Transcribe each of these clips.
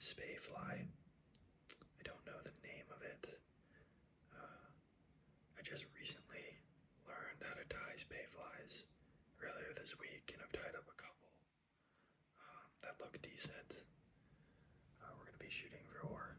Spey fly. I don't know the name of it. I just recently learned how to tie spay flies earlier this week, and I've tied up a couple that look decent. We're going to be shooting for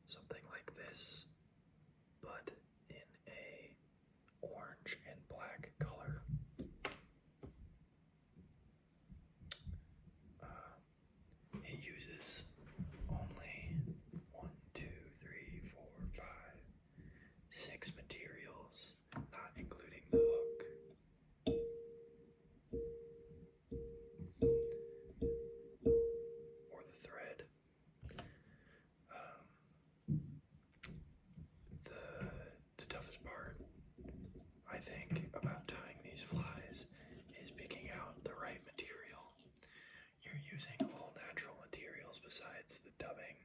something like this, but in a orange and black color. It uses only 6 materials, not including the hook. Or the thread. The toughest part, I think, about tying these flies is picking out the right material. You're using all natural materials besides the dubbing.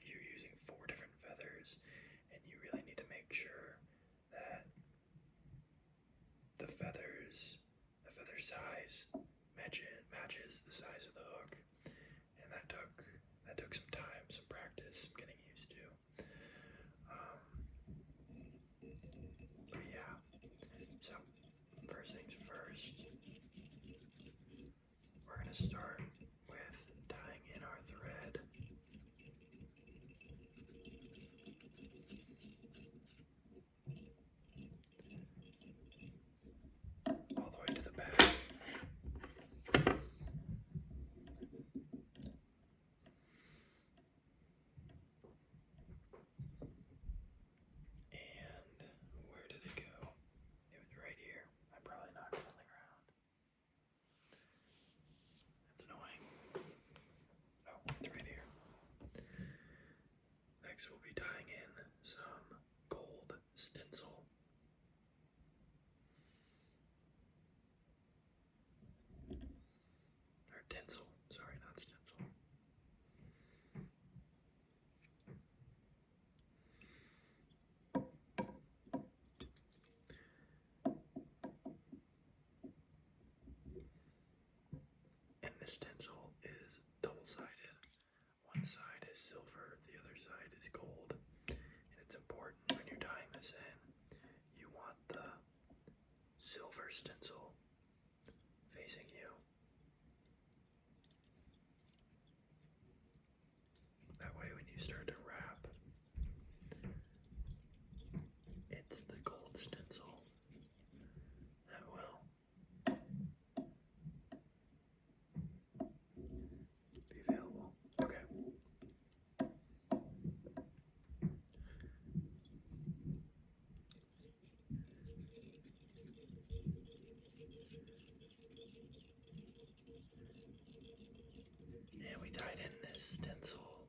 You're using 4 different feathers, and you really need to make sure that the feather size matches the size of the hook, and that took some time, some practice, some getting used to. But yeah, so first things first, we're gonna start with tying in our thread. All the way to the back. And where did it go? It was right here. I probably knocked it on the ground. That's annoying. Oh, it's right here. Next we'll be tying in some gold stencil. Or tinsel, sorry, not stencil. And this tinsel is double-sided. One side is silver, the other side is gold. And it's important when you're tying this in, you want the silver stencil facing you. That way when you start to wrap, it's the gold stencil that will be available. Okay. And we tied in this stencil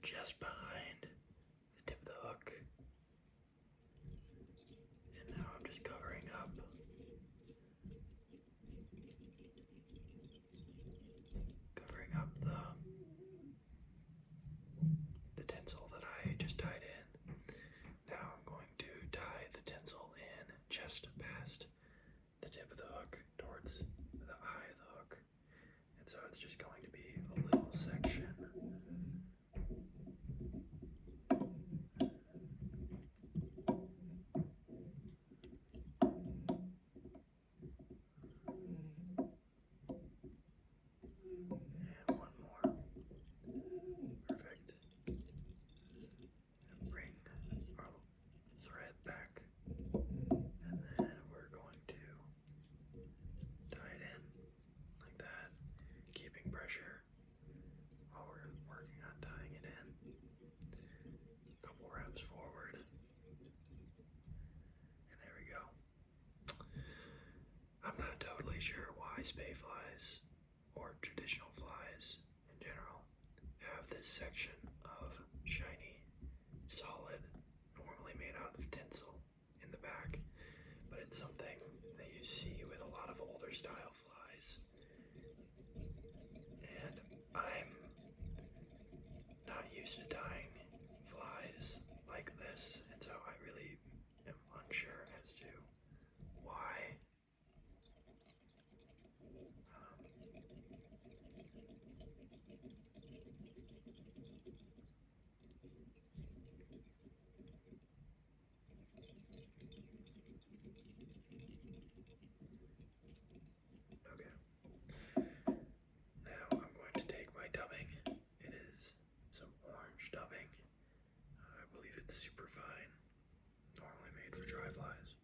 just behind the tip of the hook. And now I'm just covering up the tinsel that I just tied in. Now I'm going to tie the tinsel in just past the tip of the hook towards the eye of the hook. And so it's just going to be a little section. And one more. Perfect. And bring our thread back. And then we're going to tie it in like that, keeping pressure while we're working on tying it in. A couple wraps forward. And there we go. I'm not totally sure why spay flies, or traditional flies in general, have this section of shiny, solid, normally made out of tinsel in the back, but it's something that you see with a lot of older style flies. And I'm not used to tying flies like this, and so I really am unsure as to why. it's super fine, normally made for dry flies.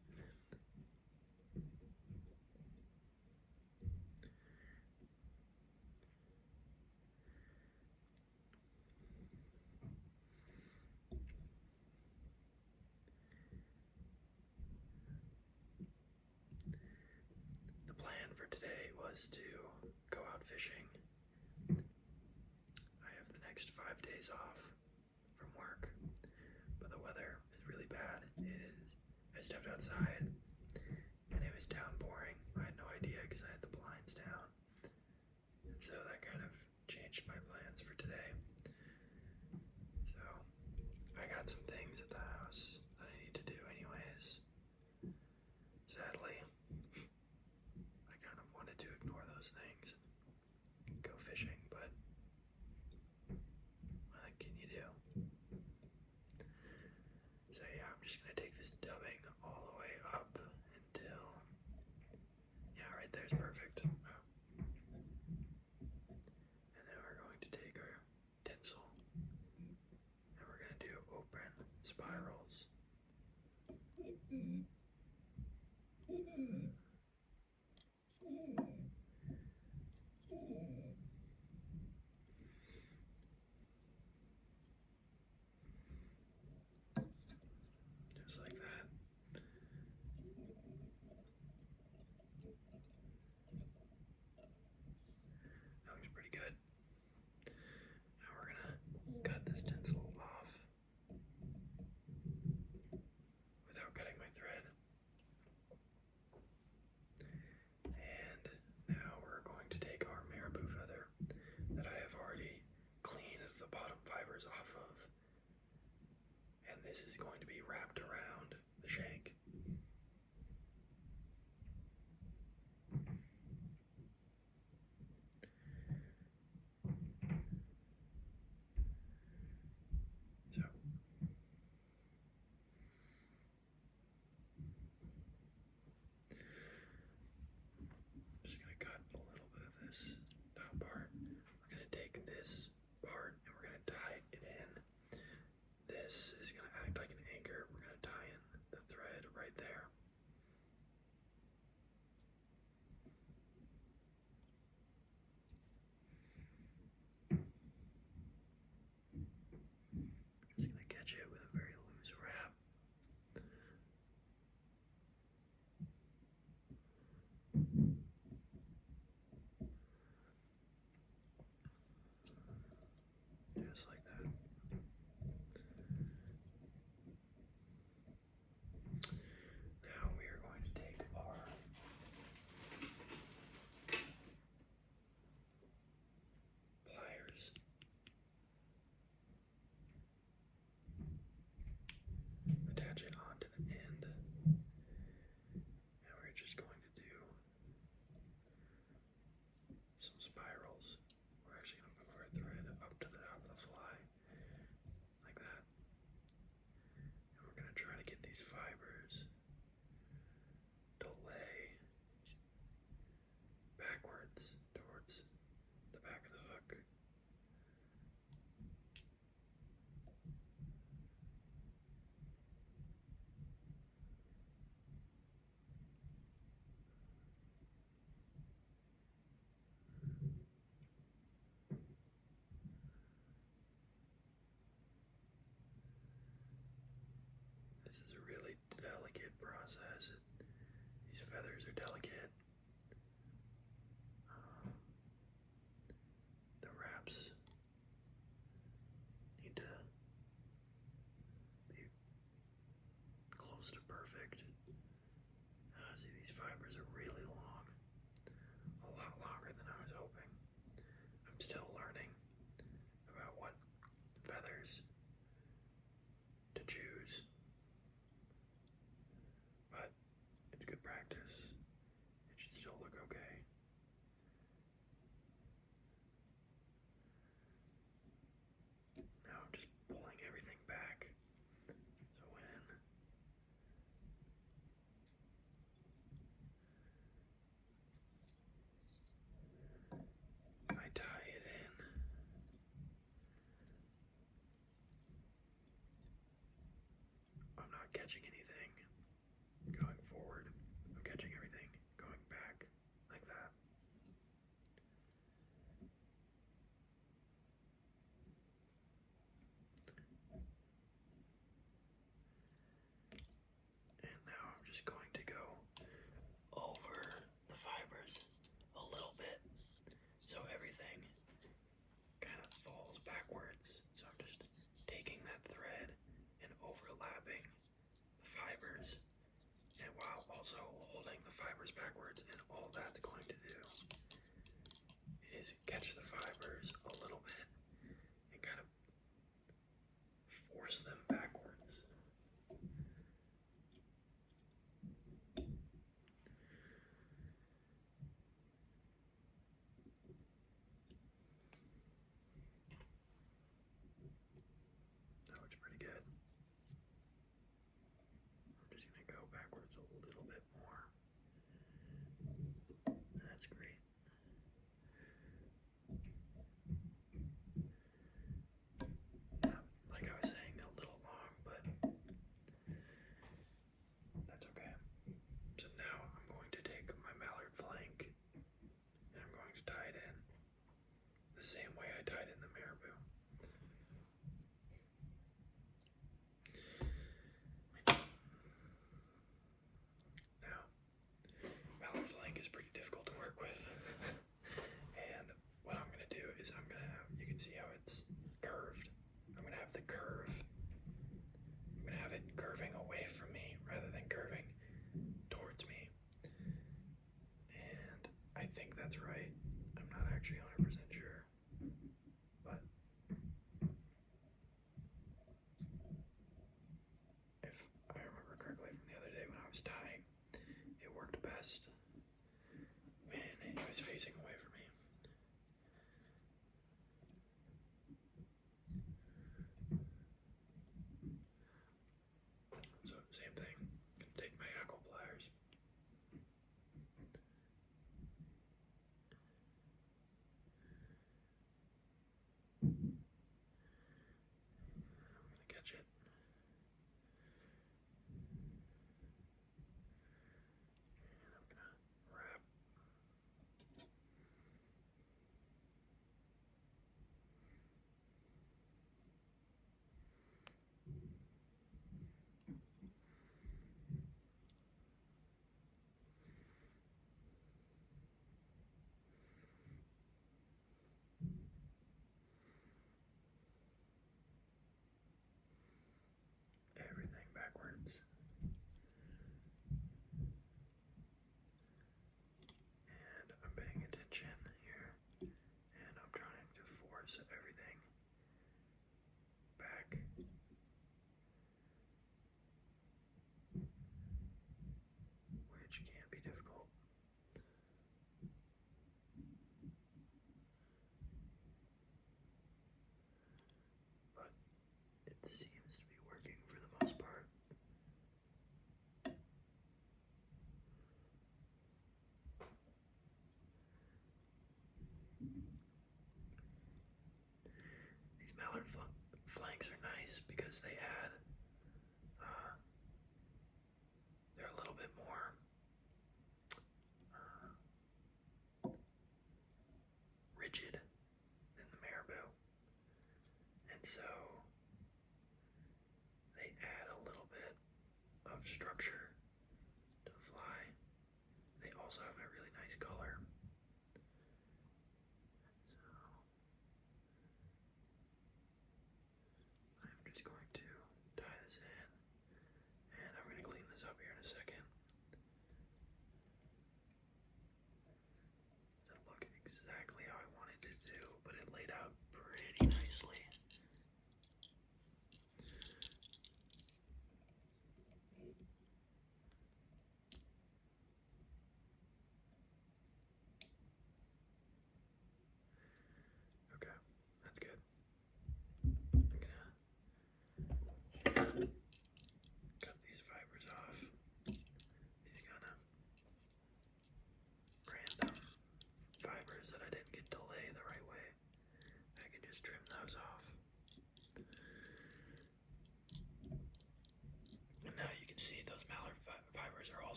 The plan for today was to go out fishing. I have the next 5 days off from work, but the weather is really bad. I stepped outside and it was downpouring. I had no idea because I had the blinds down, and so that kind of changed my plans for today. So I got some things at the house that I need to do anyways. Sadly, I kind of wanted to ignore those things and go fishing, but what can you do? So yeah, I'm just gonna take this dubbing all the way up until, yeah, right there's perfect. And then we're going to take our tinsel and we're gonna do open spirals. Just like that. That looks pretty good. Now we're gonna cut this tinsel off without cutting my thread. And now we're going to take our marabou feather that I have already cleaned the bottom fibers off of, and this is going to be wrapped around the shank. So I'm just going to cut a little bit of this top part. We're going to take this part and we're going to tie it in. This is going to act like an anchor. We're going to tie in the thread right there. Just going to catch it with a very loose wrap. Just like that. Now we are going to take our pliers, attach it onto the end, and we're just going to do some spirals. We're actually going to move our thread up to the top of the fly, like that. And we're going to try to get these fibers to lay backwards towards the back of the hook. This is a really delicate process. These feathers are delicate. The wraps need to be close to perfect. See, these fibers are really long, a lot longer than I was hoping. I'm still learning about what feathers to choose, but it's good practice. It should still look okay. Now I'm just pulling everything back, so when I tie it in, catching anything going forward. I'm catching everything going back like that. And now I'm just going to go over the fibers a little bit so everything kind of falls backwards. So I'm just taking that thread and overlapping the fibers, and while also holding the fibers backwards, and all that's going to do is catch the fibers a little bit and kind of force them backwards. That looks pretty good. I'm just going to go backwards a little bit more. That's great. Like I was saying, a little long, but that's okay. So now I'm going to take my mallard flank and I'm going to tie it in the same way I tied in the marabou. Now, mallard flank is pretty difficult to work with. And what I'm going to do is I'm going to have, you can see how it's curved. I'm going to have the curve. I'm going to have it curving away from me rather than curving towards me. And I think that's right. I'm not actually 100% sure. But if I remember correctly from the other day when I was tying, it worked best when it was facing away from me. So same thing. Take my hackle pliers. I'm gonna catch it. And I'm gonna wrap. Everything backwards. And I'm paying attention here, and I'm trying to force everything back. Which can be difficult. But it seems to be working for the most part. These mallard flanks are nice because they add, they're a little bit more rigid than the marabou. And so they add a little bit of structure to the fly. They also have a really nice color. So I'm just going to tie this in, and I'm going to clean this up here in a second. It doesn't look exactly how I wanted it to, but it laid out pretty nicely.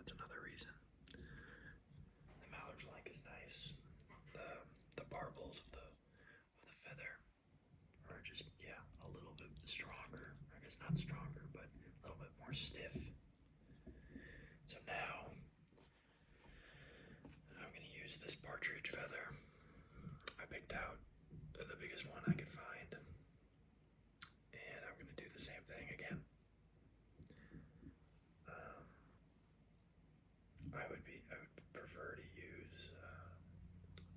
that's another reason. The mallard flank is nice. The barbels of the feather are just, yeah, a little bit stronger. I guess not stronger, but a little bit more stiff. So now I'm going to use this partridge feather. I picked out the biggest one I could find, and I'm going to do the same thing again. I would prefer to use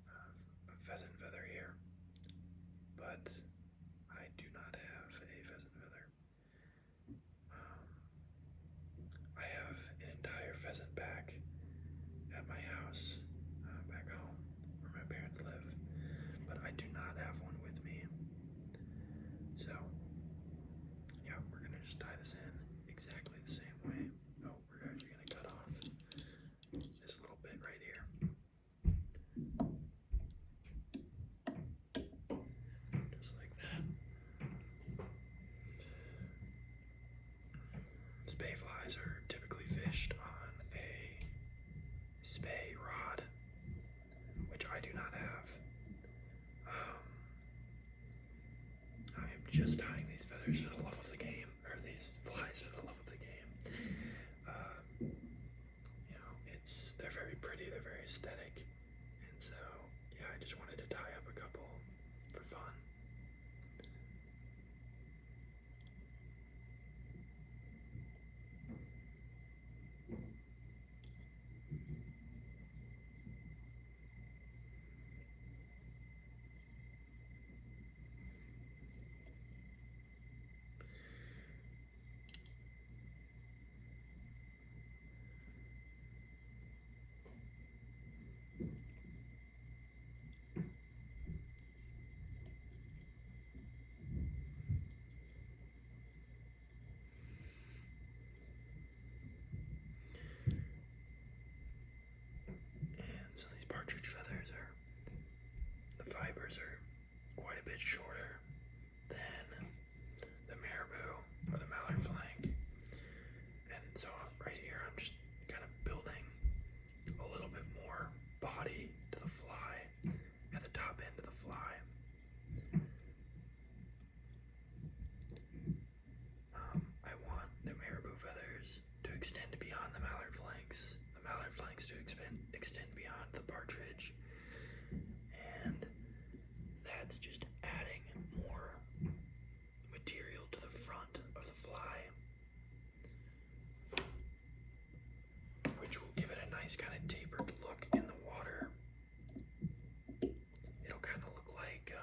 a pheasant feather here, but I do not have a pheasant feather. I have an entire pheasant back at my house, back home where my parents live, but I do not have one with me. So, yeah, we're gonna just tie this in exactly the same way. Oh, we're actually gonna cut off this little bit right here. Just like that. Spey flies are typically fished on a Spey rod, which I do not have. I am just tying these feathers for the love of the game, or these flies for the love of the game. They're very pretty, they're very aesthetic, and so, yeah, I just wanted to tie up a couple for fun. So these partridge feathers the fibers are quite a bit shorter than the marabou or the mallard flank. And so right here I'm just kind of building a little bit more body to the fly at the top end of the fly. I want the marabou feathers to extend beyond the mallard flanks to extend beyond the partridge, and that's just adding more material to the front of the fly, which will give it a nice kind of tapered look in the water. It'll kind of look like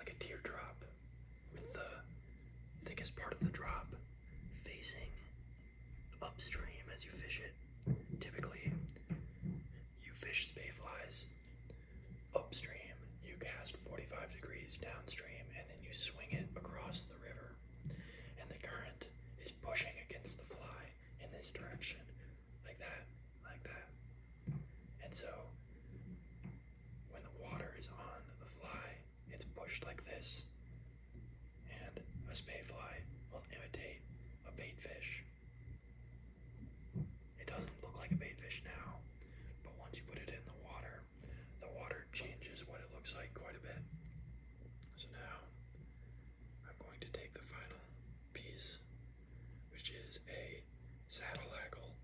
a teardrop, with the thickest part of the drop facing upstream as you fish it. Typically, you fish spey flies upstream, you cast 45 degrees downstream, and then you swing it across the river, and the current is pushing against the fly in this direction, like that. And so when the water is on the fly, it's pushed like this, and a spey fly will imitate a bait fish. It doesn't look like a bait fish now, but once you put it in the water changes what it looks like quite a bit. So now I'm going to take the final piece, which is a saddle hackle,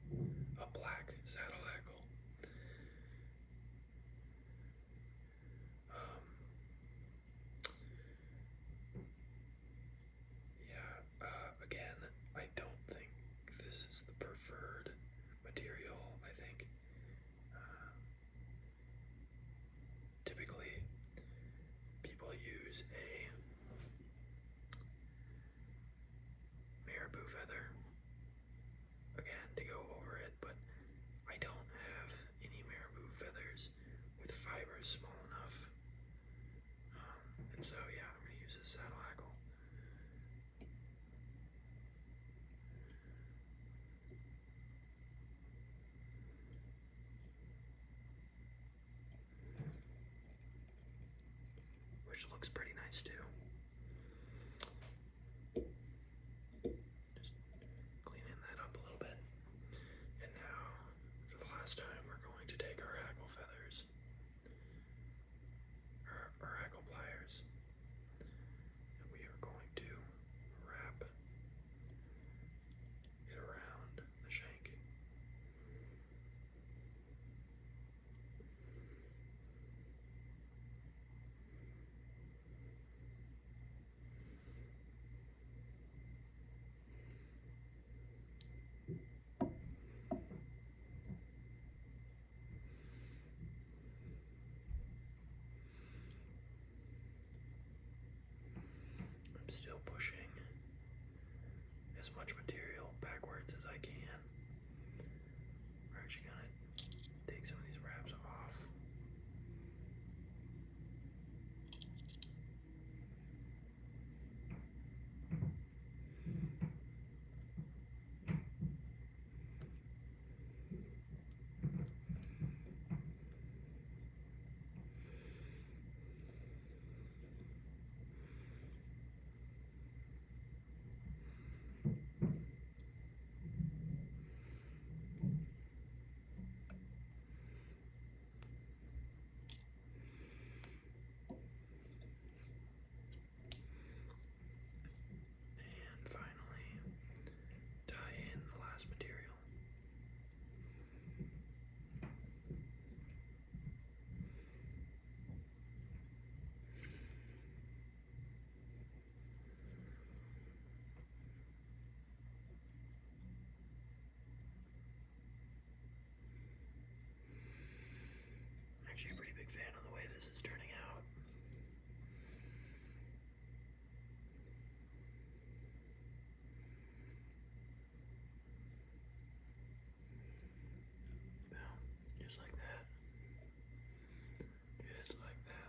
a black saddle hackle. Again, I don't think this is the preferred material. I think typically people use a marabou feather, again, to go over it, but I don't have any marabou feathers with fibers small enough. And so, yeah, I'm going to use a saddle hackle. Which looks pretty nice too. Just I'm still pushing as much material backwards as I can. We're actually gonna take some of these wraps off. And finally, tie in the last material. Actually, a pretty big fan of the way this is turning out. Boom. Just like that. Just like that.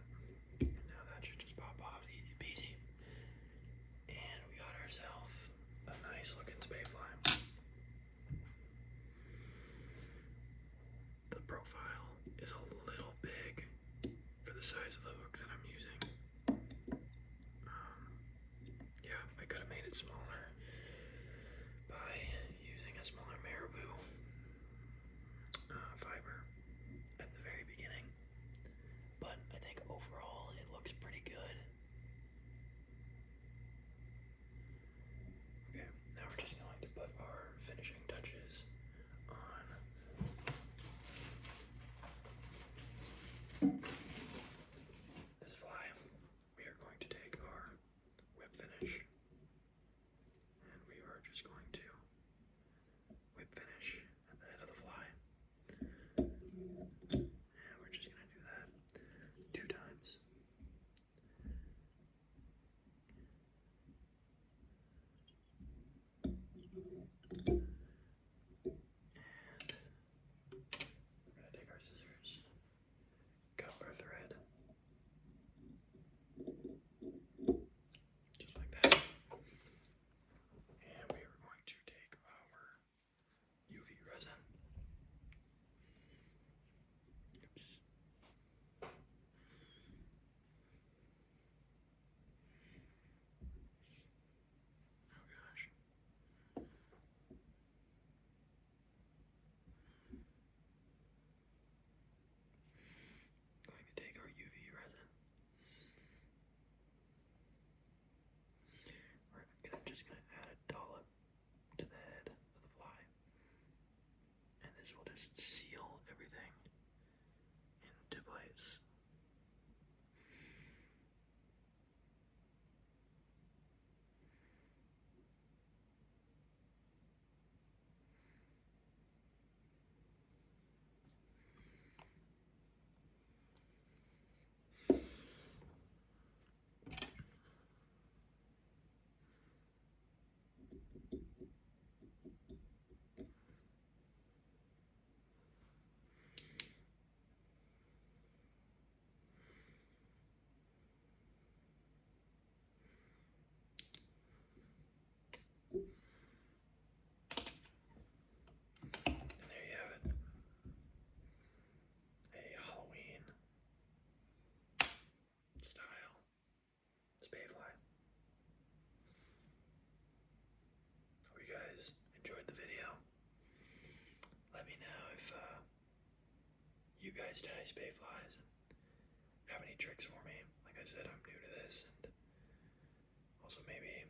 Now that should just pop off easy peasy. And we got ourselves a nice looking spey fly. The profile is a little big for the size of the hook that I'm using. Yeah, I could have made it smaller by using a smaller marabou fiber at the very beginning, but I think overall it looks pretty good. Okay, now we're just going to put our finishing touches on this fly. We are going to take our whip finish and we are just going to whip finish at the head of the fly. And we're just going to do that 2 times. And we're going to take our scissors, cut our thread, just like that. And we are going to take our UV resin. Oops. Oh gosh. Going to take our UV resin. We're just going to add a dollop to the head of the fly. And this will just seal everything into place. And there you have it. A Halloween style spey fly. Hope you guys enjoyed the video. Let me know if you guys tie spey flies and have any tricks for me. Like I said, I'm new to this, and also maybe